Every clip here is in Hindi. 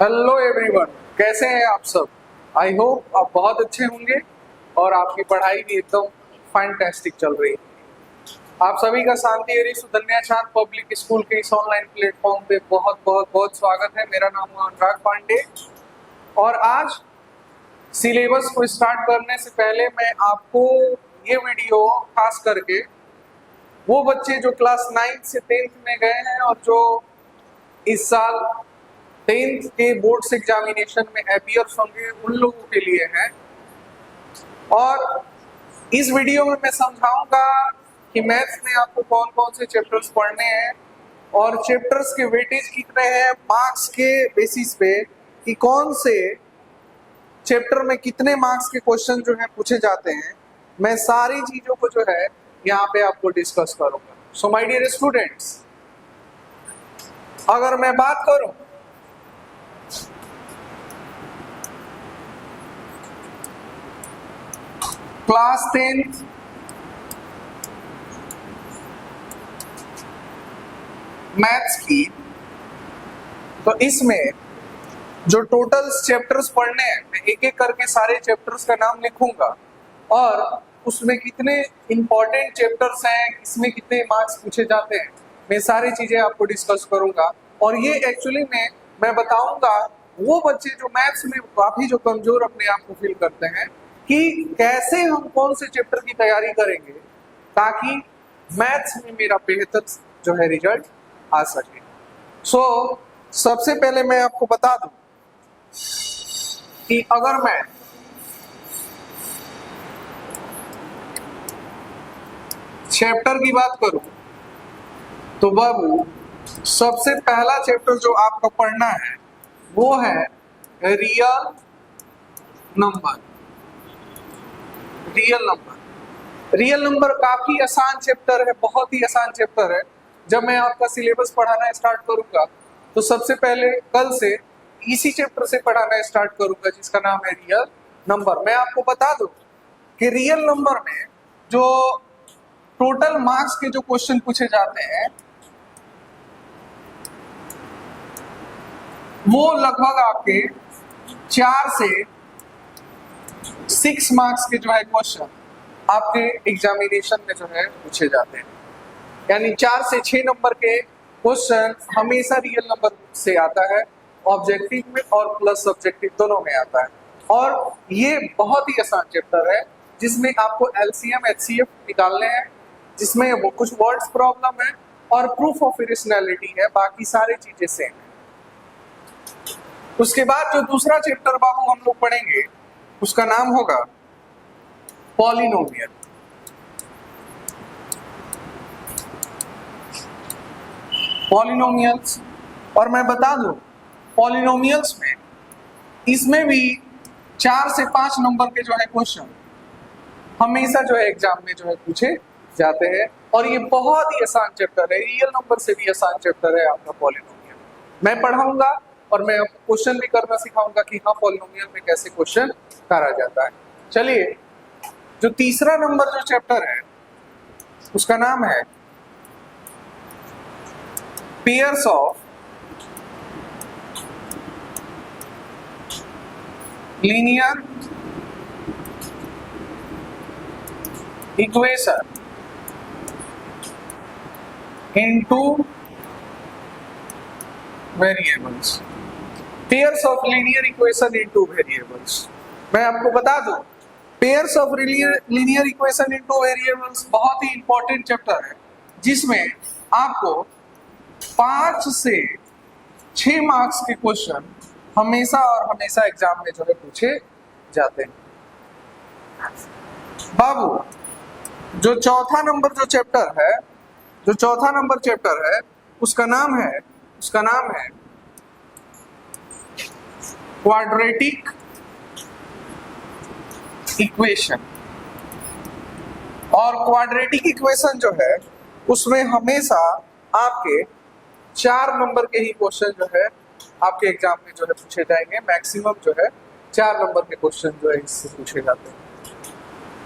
हेलो एवरीवन, कैसे हैं आप सब। आई होप आप बहुत अच्छे होंगे और आपकी पढ़ाई भी एकदम फैंटास्टिक चल रही है। आप सभी का शांति हरी सुधन्या चांद पब्लिक स्कूल के इस ऑनलाइन प्लेटफॉर्म पे बहुत बहुत बहुत स्वागत है। मेरा नाम है अनुराग पांडे और आज सिलेबस को स्टार्ट करने से पहले मैं आपको ये वीडियो खास करके वो बच्चे जो क्लास 9 से 10th में गए हैं और जो इस साल 10th के बोर्ड्स एग्जामिनेशन में अपीयर्स होंगे उन लोगों के लिए है। और इस वीडियो में मैं समझाऊंगा कि मैथ्स में आपको कौन कौन से चैप्टर्स पढ़ने हैं और चैप्टर्स के वेटेज कितने हैं मार्क्स के बेसिस पे, कि कौन से चैप्टर में कितने मार्क्स के क्वेश्चन जो है पूछे जाते हैं। मैं सारी चीजों को जो है यहाँ पे आपको डिस्कस करूंगा। सो माय डियर स्टूडेंट्स, अगर मैं बात करूं क्लास 10 मैथ्स की, तो इसमें जो टोटल चैप्टर्स पढ़ने हैं मैं एक एक करके सारे चैप्टर्स का नाम लिखूंगा और उसमें कितने इंपॉर्टेंट चैप्टर्स हैं, इसमें कितने मार्क्स पूछे जाते हैं, मैं सारी चीजें आपको डिस्कस करूंगा। और ये एक्चुअली में मैं बताऊंगा वो बच्चे जो मैथ्स में काफी जो कमजोर अपने आप को फील करते हैं कि कैसे हम कौन से चैप्टर की तैयारी करेंगे ताकि मैथ्स में मेरा बेहतर जो है रिजल्ट आ सके। सो सबसे पहले मैं आपको बता दूं कि अगर मैं चैप्टर की बात करूं तो बाबू सबसे पहला चैप्टर जो आपको पढ़ना है वो है रियल नंबर। रियल नंबर काफी आसान चैप्टर है, बहुत ही आसान चैप्टर है। जब मैं आपका सिलेबस पढ़ाना स्टार्ट करूंगा तो सबसे पहले कल से इसी चैप्टर से पढ़ाना स्टार्ट करूंगा जिसका नाम है रियल नंबर। मैं आपको बता दूं कि रियल नंबर में जो टोटल मार्क्स के जो क्वेश्चन पूछे जाते हैं वो लगभग आपके 4 से 6 मार्क्स के जो है क्वेश्चन आपके एग्जामिनेशन में जो है पूछे जाते हैं। यानी 4 से 6 नंबर के क्वेश्चन हमेशा रियल नंबर से आता है, ऑब्जेक्टिव में और प्लस सब्जेक्टिव दोनों में आता है। और ये बहुत ही आसान चैप्टर है जिसमें आपको एलसीएम एचसीएफ निकालने हैं, जिसमें वो कुछ वर्ड्स प्रॉब्लम है और प्रूफ ऑफ इरेशनैलिटी है, बाकी सारी चीजें सेम है। उसके बाद जो दूसरा चैप्टर बाबू हम लोग पढ़ेंगे उसका नाम होगा पॉलिनोमियल। पॉलिनोमियल्स, और मैं बता दूं पॉलिनोमियल्स में इसमें भी 4 से 5 नंबर के जो है क्वेश्चन हमेशा जो है एग्जाम में जो है पूछे जाते हैं। और ये बहुत ही आसान चैप्टर है, रियल नंबर से भी आसान चैप्टर है आपका पॉलिनोमियल। मैं पढ़ाऊंगा और मैं आपको क्वेश्चन भी करना सिखाऊंगा कि हाँ पॉलिनोमियल में कैसे क्वेश्चन करा जाता है। चलिए, जो तीसरा नंबर जो चैप्टर है उसका नाम है pairs of linear equation into variables. Pairs of linear equation into variables, मैं आपको बता दूं pairs of linear equation into variables बहुत ही इंपॉर्टेंट चैप्टर है जिसमें आपको 5 से 6 मार्क्स के क्वेश्चन हमेशा और हमेशा एग्जाम में जो है पूछे जाते हैं। बाबू जो चौथा नंबर जो चौथा नंबर चैप्टर है उसका नाम है क्वाड्रेटिक इक्वेशन। और क्वाड्रेटिक इक्वेशन जो है उसमें हमेशा आपके 4 नंबर के ही क्वेश्चन जो है आपके एग्जाम में जो है पूछे जाएंगे। मैक्सिमम जो है 4 नंबर के क्वेश्चन जो है इससे पूछे जाते हैं।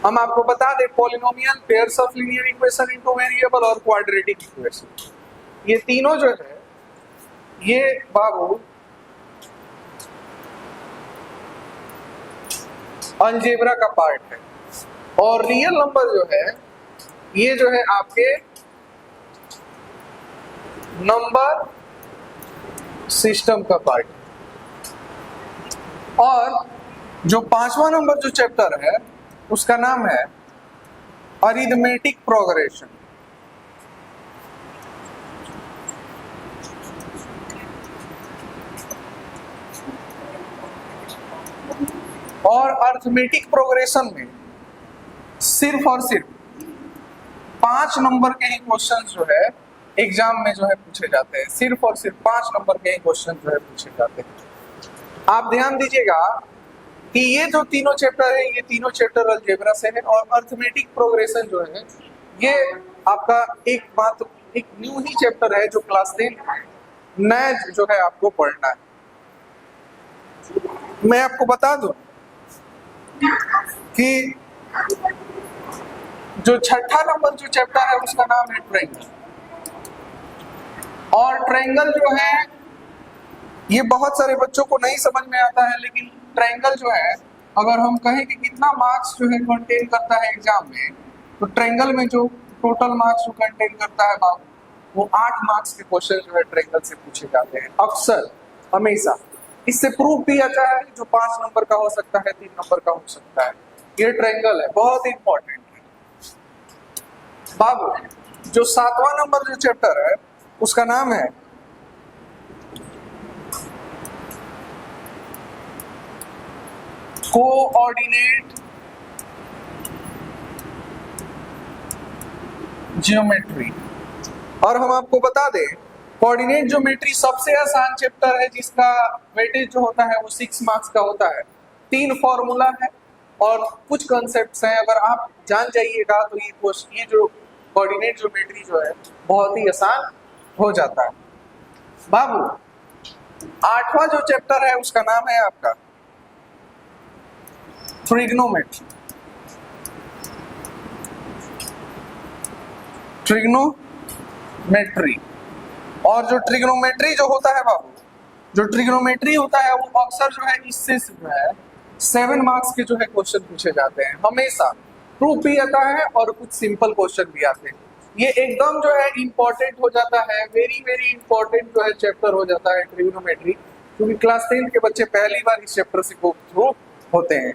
हम आपको बता दें polynomial, pairs of linear equation into variable और क्वाड्रेटिक इक्वेशन, ये तीनों जो है ये बाबू अलजेब्रा का पार्ट है। और रियल नंबर जो है ये जो है आपके नंबर सिस्टम का पार्ट। और जो 5वां नंबर जो चैप्टर है उसका नाम है अरिथमेटिक प्रोग्रेशन। और अरिथमेटिक प्रोग्रेशन में सिर्फ और सिर्फ 5 नंबर के ही क्वेश्चन जो है एग्जाम में जो है पूछे जाते हैं। सिर्फ और सिर्फ 5 नंबर के ही क्वेश्चन जो है पूछे जाते हैं। आप ध्यान दीजिएगा कि ये जो तीनों चैप्टर है ये तीनों चैप्टर अलजेब्रा से है। और अरिथमेटिक प्रोग्रेशन जो है ये आपका एक न्यू ही चैप्टर है जो क्लास 10 नया जो है आपको पढ़ना है। मैं आपको बता दूं कि जो 6ठा नंबर जो चैप्टर है उसका नाम है ट्रायंगल। और ट्रायंगल जो है ये बहुत सारे बच्चों को नहीं समझ में आता है, लेकिन ट्रायंगल जो है अगर हम कहें कि कितना मार्क्स जो है कंटेन करता है एग्जाम में, तो ट्रायंगल में जो टोटल मार्क्स जो कंटेन करता है बाबू वो 8 मार्क्स के क्वेश्चन जो है ट्रायंगल से पूछे जाते हैं अक्सर हमेशा। इससे प्रूफ भी आता है जो 5 नंबर का हो सकता है, 3 नंबर का हो सकता है। ये ट्रायंगल है, बहुत इंपॉर्टेंट है बाबू। जो 7वां नंबर जो चैप्टर है उसका नाम है कोऑर्डिनेट ज्योमेट्री। और हम आपको बता दें कोऑर्डिनेट ज्योमेट्री सबसे आसान चैप्टर है जिसका वेटेज जो होता है वो 6 मार्क्स का होता है। 3 फॉर्मूला है और कुछ कॉन्सेप्ट्स हैं। अगर आप जान जाइएगा तो ये जो कोऑर्डिनेट ज्योमेट्री जो है बहुत ही आसान हो जाता है बाबू। 8वां जो चैप्टर है उसका नाम है आपका ट्रिग्नोमेट्री। ट्रिग्नोमेट्री और जो ट्रिग्नोमेट्री जो होता है बाबू, जो ट्रिग्नोमेट्री होता है वो अक्सर जो है इससे जो है 7 मार्क्स के जो है क्वेश्चन पूछे जाते हैं हमेशा। प्रूफ भी आता है और कुछ सिंपल क्वेश्चन भी आते हैं। ये एकदम जो है इंपॉर्टेंट हो जाता है, वेरी वेरी इंपॉर्टेंट जो है चैप्टर हो जाता है ट्रिग्नोमेट्री, क्योंकि क्लास 10 के बच्चे पहली बार इस चैप्टर से गो थ्रू होते हैं।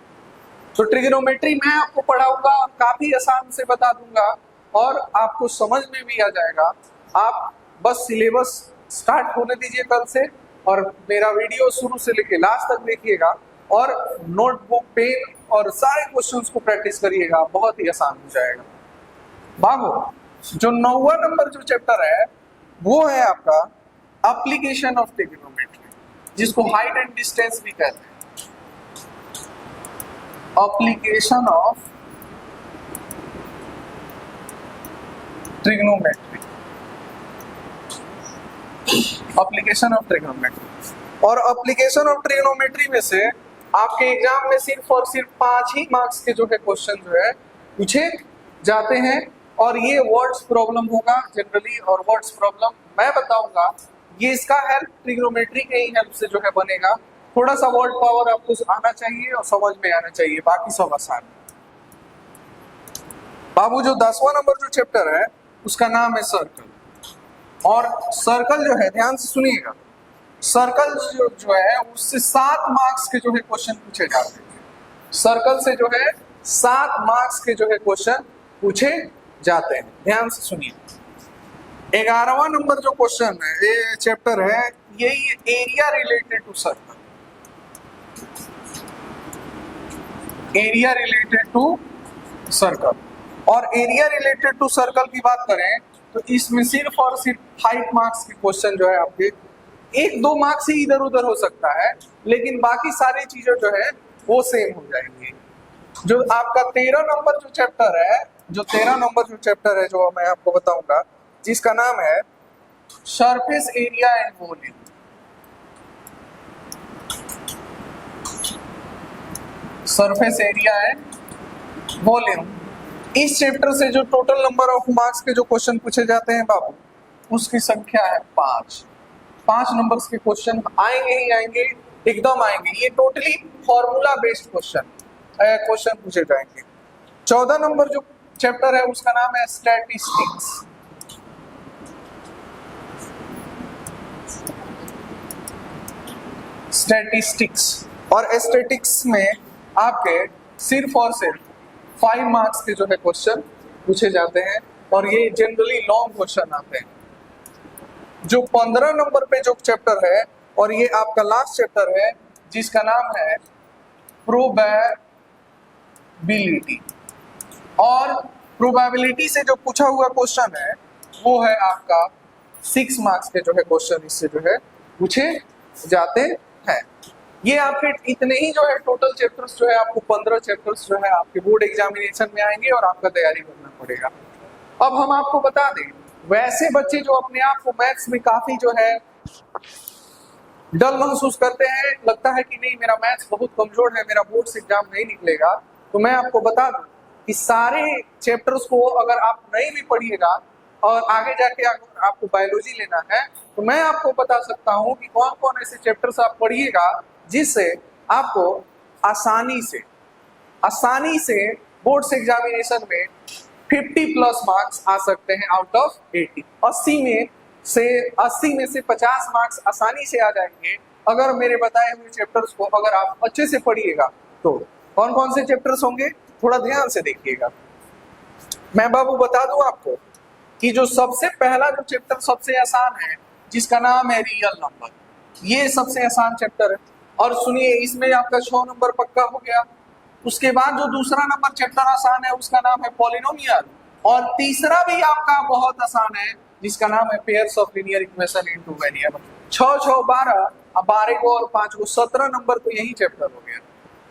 तो ट्रिग्नोमेट्री मैं आपको पढ़ाऊंगा, काफी आसान से बता दूंगा और आपको समझ में भी आ जाएगा। आप बस सिलेबस स्टार्ट होने दीजिए कल से और मेरा वीडियो शुरू से लेके लास्ट तक देखिएगा और नोटबुक पेन और सारे क्वेश्चंस को प्रैक्टिस करिएगा, बहुत ही आसान हो जाएगा बाबू। जो 9वां नंबर जो चैप्टर है वो है आपका एप्लीकेशन ऑफ ट्रिग्नोमेट्री, जिसको हाइट एंड डिस्टेंस भी कहते हैं। Application of trigonometry, application of trigonometry. और एप्लीकेशन ऑफ ट्रिग्नोमेट्री में से आपके एग्जाम में सिर्फ और सिर्फ 5 ही मार्क्स के जो है क्वेश्चन जो है पूछे जाते हैं। और ये वर्ड्स प्रॉब्लम होगा जनरली, और वर्ड्स प्रॉब्लम मैं बताऊंगा। ये इसका हेल्प ट्रिग्नोमेट्री के ही हेल्प से जो है बनेगा। थोड़ा सा वर्ड पावर आपको आना चाहिए और समझ में आना चाहिए, बाकी सब आसान बाबू। जो 10वां नंबर जो चैप्टर है उसका नाम है सर्कल। और सर्कल जो है ध्यान से सुनिएगा, सर्कल जो है उससे 7 मार्क्स के जो है क्वेश्चन पूछे जाते हैं। सर्कल से जो है 7 मार्क्स के जो है क्वेश्चन पूछे जाते हैं, ध्यान से सुनिए। 11वां नंबर जो क्वेश्चन है ये चैप्टर है यही area related to circle. Area related to circle. और एरिया रिलेटेड टू सर्कल की बात करें तो इसमें सिर्फ और सिर्फ 5 मार्क्स के क्वेश्चन जो है आपके 1-2 मार्क्स ही इधर उधर हो सकता है, लेकिन बाकी सारी चीजें जो है वो सेम हो जाएंगी। जो आपका 13 नंबर जो चैप्टर है, जो 13 नंबर जो चैप्टर है जो मैं आपको बताऊंगा, जिसका नाम है surface area and volume. Surface area and volume. इस चैप्टर से जो टोटल नंबर ऑफ मार्क्स के जो क्वेश्चन पूछे जाते हैं बाबू, उसकी संख्या है 5। 5 नंबर्स के क्वेश्चन आएंगे ही आएंगे, एकदम आएंगे। ये totally formula based question, question पूछे जाएंगे। 14 नंबर जो चैप्टर है उसका नाम है स्टैटिस्टिक्स। स्टैटिस्टिक्स और एस्थेटिक्स में आपके सिर्फ और सिर्फ 5 मार्क्स के जो है क्वेश्चन पूछे जाते हैं और ये जनरली लॉन्ग क्वेश्चन आते हैं। जो 15 नंबर पे जो चैप्टर है और ये आपका लास्ट चैप्टर है जिसका नाम है प्रोबेबिलिटी, और प्रोबेबिलिटी से जो पूछा हुआ क्वेश्चन है वो है आपका 6 मार्क्स के जो है क्वेश्चन इससे जो है पूछे जाते हैं। ये आपके इतने ही जो है टोटल चैप्टर्स जो है आपको 15 चैप्टर्स जो है आपके बोर्ड एग्जामिनेशन में आएंगे और आपका तैयारी करना पड़ेगा। अब हम आपको बता दें, वैसे बच्चे जो अपने आप को मैथ्स में काफी जो है डल महसूस करते हैं, लगता है कि नहीं मेरा मैथ्स बहुत कमजोर है, मेरा बोर्ड से एग्जाम नहीं निकलेगा, तो मैं आपको बता दूं कि सारे चैप्टर्स को अगर आप नहीं भी पढ़िएगा और आगे जाके अगर आपको बायोलॉजी लेना है तो मैं आपको बता सकता हूं कि कौन कौन ऐसे चैप्टर्स आप पढ़िएगा जिससे आपको आसानी से बोर्ड से एग्जामिनेशन में 50 प्लस मार्क्स आ सकते हैं आउट ऑफ 80। 80 में से 50 मार्क्स आसानी से आ जाएंगे अगर मेरे बताए हुए चैप्टर्स को अगर आप अच्छे से पढ़िएगा। तो कौन कौन से चैप्टर्स होंगे थोड़ा ध्यान से देखिएगा। मैं बाबू बता दूं आपको कि जो सबसे पहला जो चैप्टर सबसे आसान है जिसका नाम है रियल नंबर, ये सबसे आसान चैप्टर है और सुनिए इसमें आपका 6 नंबर पक्का हो गया। उसके बाद जो दूसरा नंबर चैप्टर आसान है उसका नाम है पॉलिनोमियल, और तीसरा भी आपका बहुत आसान है जिसका नाम है pairs of linear equation into variable. 6 6 12, अब 12 को और 5 को 17 नंबर तो यही चैप्टर हो गया।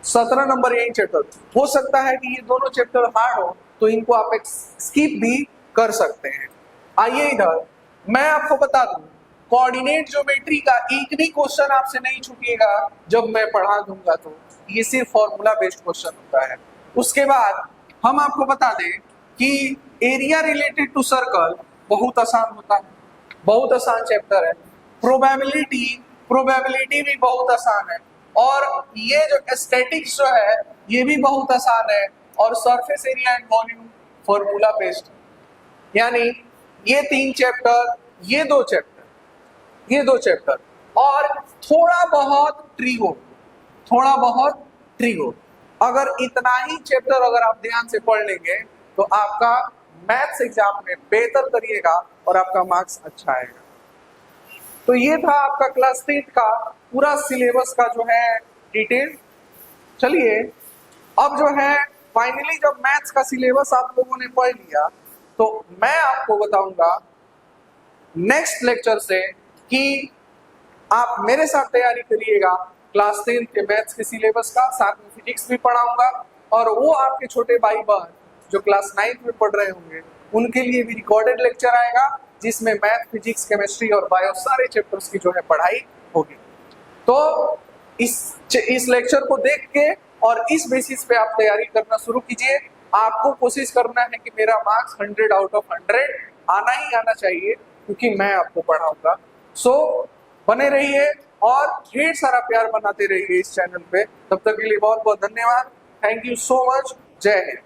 17 नंबर यही चैप्टर। हो सकता है कि ये दोनों चैप्टर हार्ड हो तो इनको आप स्किप भी कर सकते हैं। आइए इधर मैं आपको बता दूं, कोऑर्डिनेट ज्योमेट्री का एक भी क्वेश्चन आपसे नहीं छूटेगा जब मैं पढ़ा दूंगा, तो ये सिर्फ फॉर्मूला बेस्ड क्वेश्चन होता है। उसके बाद हम आपको बता दें कि एरिया रिलेटेड टू सर्कल बहुत आसान होता है, बहुत आसान चैप्टर है। प्रोबेबिलिटी भी बहुत आसान है, और ये जो स्टैटिक्स जो है ये भी बहुत आसान है, और surface area and volume formula based. यानी ये 3 चैप्टर, ये दो चैप्टर और थोड़ा बहुत ट्रिगो, अगर इतना ही चैप्टर अगर आप ध्यान से पढ़ लेंगे तो आपका मैथ्स एग्जाम में बेहतर करिएगा और आपका मार्क्स अच्छा आएगा। तो ये था आपका क्लास 10 का पूरा सिलेबस का जो है डिटेल। चलिए अब जो है फाइनली जब मैथ्स का सिलेबस आप लोगों ने पढ़ लिया तो मैं आपको बताऊंगा नेक्स्ट लेक्चर से कि आप मेरे साथ तैयारी करिएगा क्लास 10 के मैथ्स के सिलेबस का, साथ में फिजिक्स भी पढ़ाऊंगा, और वो आपके छोटे भाई बहन जो क्लास 9 में पढ़ रहे होंगे उनके लिए भी रिकॉर्डेड लेक्चर आएगा जिसमें मैथ, फिजिक्स, केमिस्ट्री और बायो सारे चैप्टर्स की जो है पढ़ाई होगी। तो इस लेक्चर को देख के और इस बेसिस पे आप तैयारी करना शुरू कीजिए। आपको कोशिश करना है कि मेरा मार्क्स 100 आउट ऑफ 100 आना ही आना चाहिए क्योंकि मैं आपको पढ़ाऊंगा। सो बने रहिए और ढेर सारा प्यार बनाते रहिए इस चैनल पे। तब तक के लिए बहुत बहुत धन्यवाद। Thank you so much. जय हिंद।